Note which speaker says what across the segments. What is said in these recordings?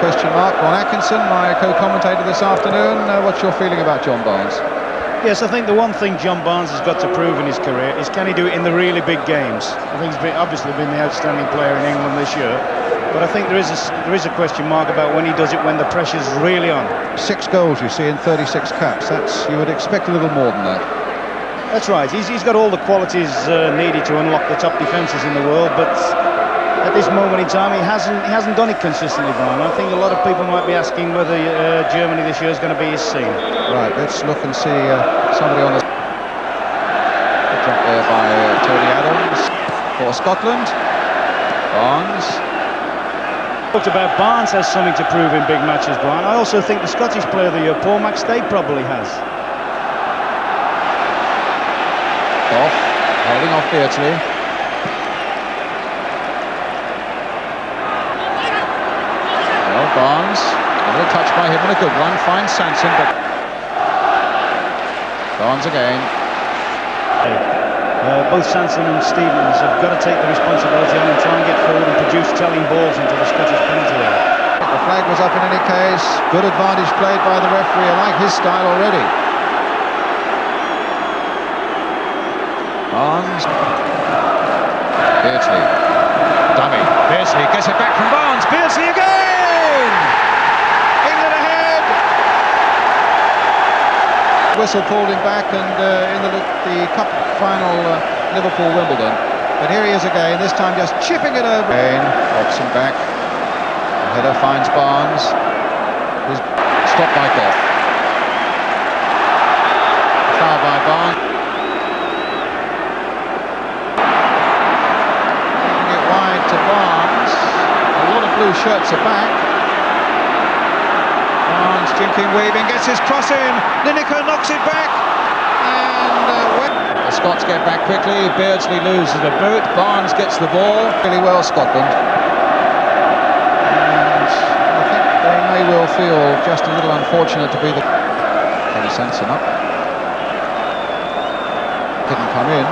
Speaker 1: question mark. Ron Atkinson, my co-commentator this afternoon, what's your feeling about John Barnes?
Speaker 2: Yes, I think the one thing John Barnes has got to prove in his career is can he do it in the really big games. I think he's obviously been the outstanding player in England this year, but I think there is a question mark about when he does it when the pressure's really on.
Speaker 1: 6 goals you see in 36 caps. You would expect a little more than that.
Speaker 2: That's right. He's got all the qualities needed to unlock the top defences in the world, but at this moment in time, he hasn't done it consistently, Brian. I think a lot of people might be asking whether Germany this year is going to be his scene.
Speaker 1: Right, let's look and see somebody on the jump there by Tony Adams for Scotland. Barnes.
Speaker 2: Talked about Barnes has something to prove in big matches, Brian. I also think the Scottish Player of the Year, Paul McStay, probably has.
Speaker 1: Off, holding off Beardsley. Well, Barnes, a little touch by him and a good one. Finds Sanson, but Barnes again.
Speaker 2: Both Sanson and Stevens have got to take the responsibility on and try and get forward and produce telling balls into the Scottish penalty area.
Speaker 1: The flag was up in any case. Good advantage played by the referee. I like his style already. Barnes. Beardsley. Dummy. Beardsley gets it back from Barnes. Beardsley again! England ahead! Whistle called him back, and in the cup final, Liverpool-Wimbledon. But here he is again, this time just chipping it over. Again, Robson back. The header finds Barnes. He's stopped by Goff. Foul by Barnes. To Barnes, a lot of blue shirts are back. Barnes jinking, weaving, gets his cross in. Lineker knocks it back, and the Scots get back quickly. Beardsley loses a boot. Barnes gets the ball really well. Scotland, and I think they may well feel just a little unfortunate to be the Kenny Sanson up. Didn't come in.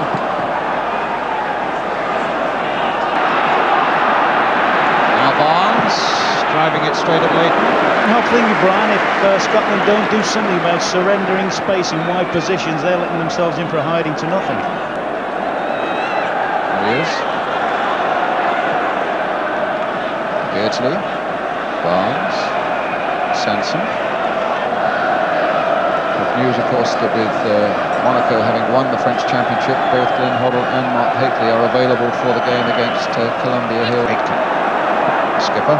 Speaker 1: Driving it straight at Leighton.
Speaker 2: I'm thinking, Brian, if Scotland don't do something about surrendering space in wide positions, they're letting themselves in for a hiding to nothing.
Speaker 1: There he is. Beardsley. Barnes. Sanson. Good news, of course, that with Monaco having won the French Championship, both Glenn Hoddle and Mark Hateley are available for the game against Columbia Hill. Skipper.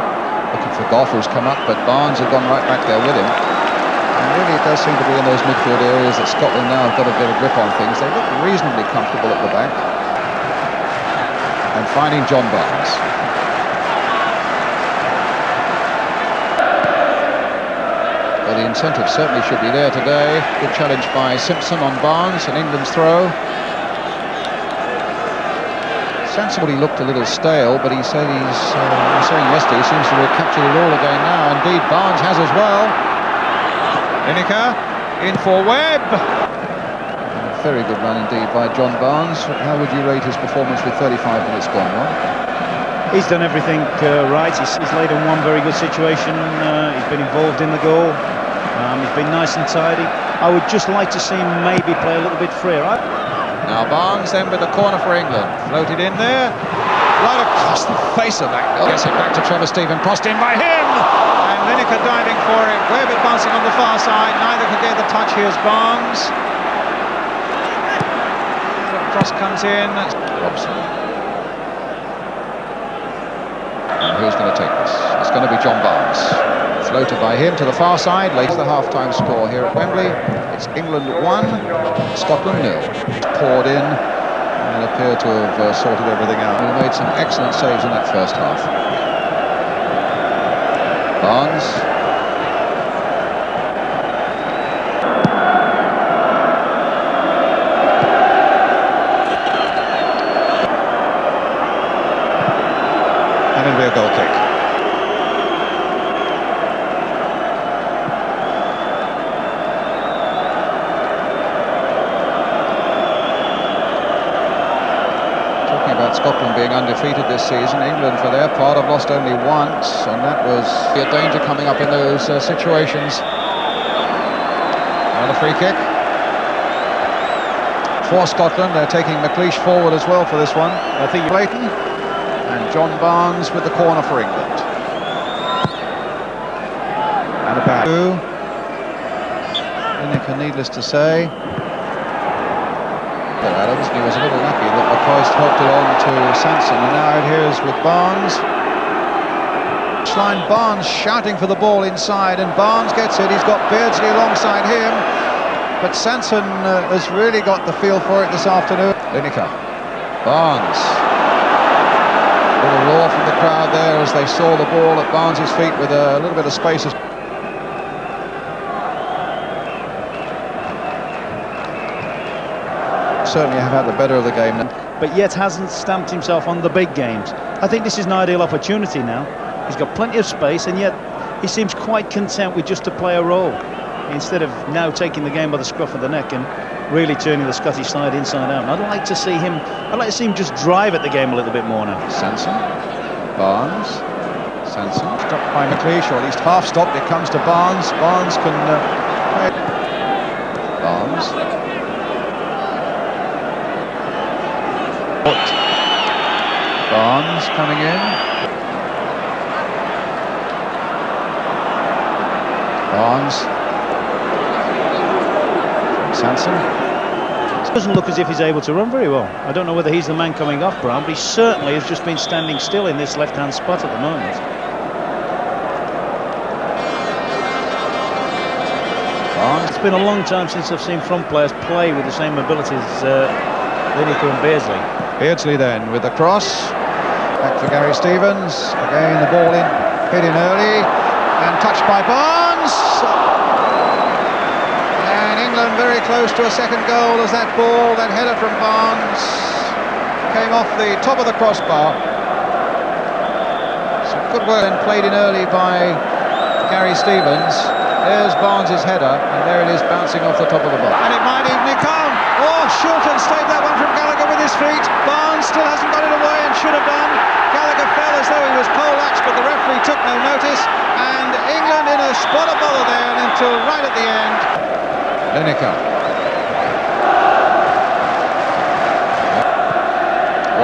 Speaker 1: Looking for Goff, who's come up, but Barnes have gone right back there with him. And really it does seem to be in those midfield areas that Scotland now have got to get a grip on things. They look reasonably comfortable at the back. And finding John Barnes. Well, the incentive certainly should be there today. Good challenge by Simpson on Barnes, and England's throw. Sensibly looked a little stale, but he said he was saying yesterday he seems to have captured it all again now. Indeed, Barnes has as well. Lineker in for Webb. Very good run indeed by John Barnes. How would you rate his performance with 35 minutes gone, Ron?
Speaker 2: He's done everything right. He's laid on one very good situation. He's been involved in the goal. He's been nice and tidy. I would just like to see him maybe play a little bit freer.
Speaker 1: Now Barnes then with the corner for England. Floated in there. Right across the face of that goal. Gets it back to Trevor Stephen. Crossed in by him. And Lineker diving for it. Webb advancing on the far side. Neither could get the touch. Here's Barnes. Cross comes in. Robson. And who's going to take this? It's going to be John Barnes. Floated by him to the far side. Lays the half-time score here at Wembley. It's England 1, Scotland 0. Poured in and appear to have sorted everything out. He made some excellent saves in that first half. Barnes. And it'll be a goal kick. Scotland being undefeated this this season. England, for their part, have lost only once, and that was a danger coming up in those situations. Another free kick for Scotland. They're taking McLeish forward as well for this one. I think Clayton and John Barnes with the corner for England. And a back. Lineker, needless to say. Adams, he was a little lucky that McCoist helped it on to Sanson, and now here's with Barnes. Line Barnes shouting for the ball inside, and Barnes gets it. He's got Beardsley alongside him, but Sanson has really got the feel for it this afternoon. Lineker, Barnes. A little roar from the crowd there as they saw the ball at Barnes' feet with a little bit of space. Certainly have had the better of the game,
Speaker 2: but yet hasn't stamped himself on the big games. I think this is an ideal opportunity now. He's got plenty of space, and yet he seems quite content with just to play a role, instead of now taking the game by the scruff of the neck and really turning the Scottish side inside out. And I'd like to see him just drive at the game a little bit more now.
Speaker 1: Sanson, Barnes, Sanson stopped by McLeish, or at least half stopped. It comes to Barnes. Barnes can play. Barnes. Barnes coming in. Barnes. Sanson.
Speaker 2: Doesn't look as if he's able to run very well. I don't know whether he's the man coming off, Brown, but he certainly has just been standing still in this left-hand spot at the moment.
Speaker 1: Barnes.
Speaker 2: It's been a long time since I've seen front players play with the same ability as Lineker and Beardsley.
Speaker 1: Beardsley then with the cross. Back for Gary Stevens. Again the ball in, hit in early and touched by Barnes. And England very close to a second goal as that ball, that header from Barnes, came off the top of the crossbar. Some good work and played in early by Gary Stevens. There's Barnes' header, and there it is bouncing off the top of the bar. And it might even come. Oh, Shilton saved that one from Gallagher with his feet. Barnes still hasn't got it away and should have done. Gallagher fell as though he was poleaxed, but the referee took no notice. And England in a spot of bother there until right at the end. Lineker.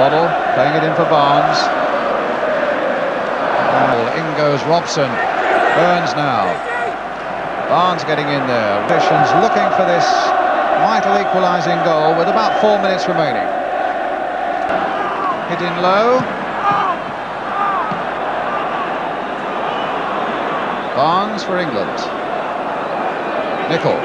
Speaker 1: Waddle playing it in for Barnes. In goes Robson. Burns now. Barnes getting in there. Positions looking for this vital equalising goal with about 4 minutes remaining. Hit in low. Barnes for England. Nicol.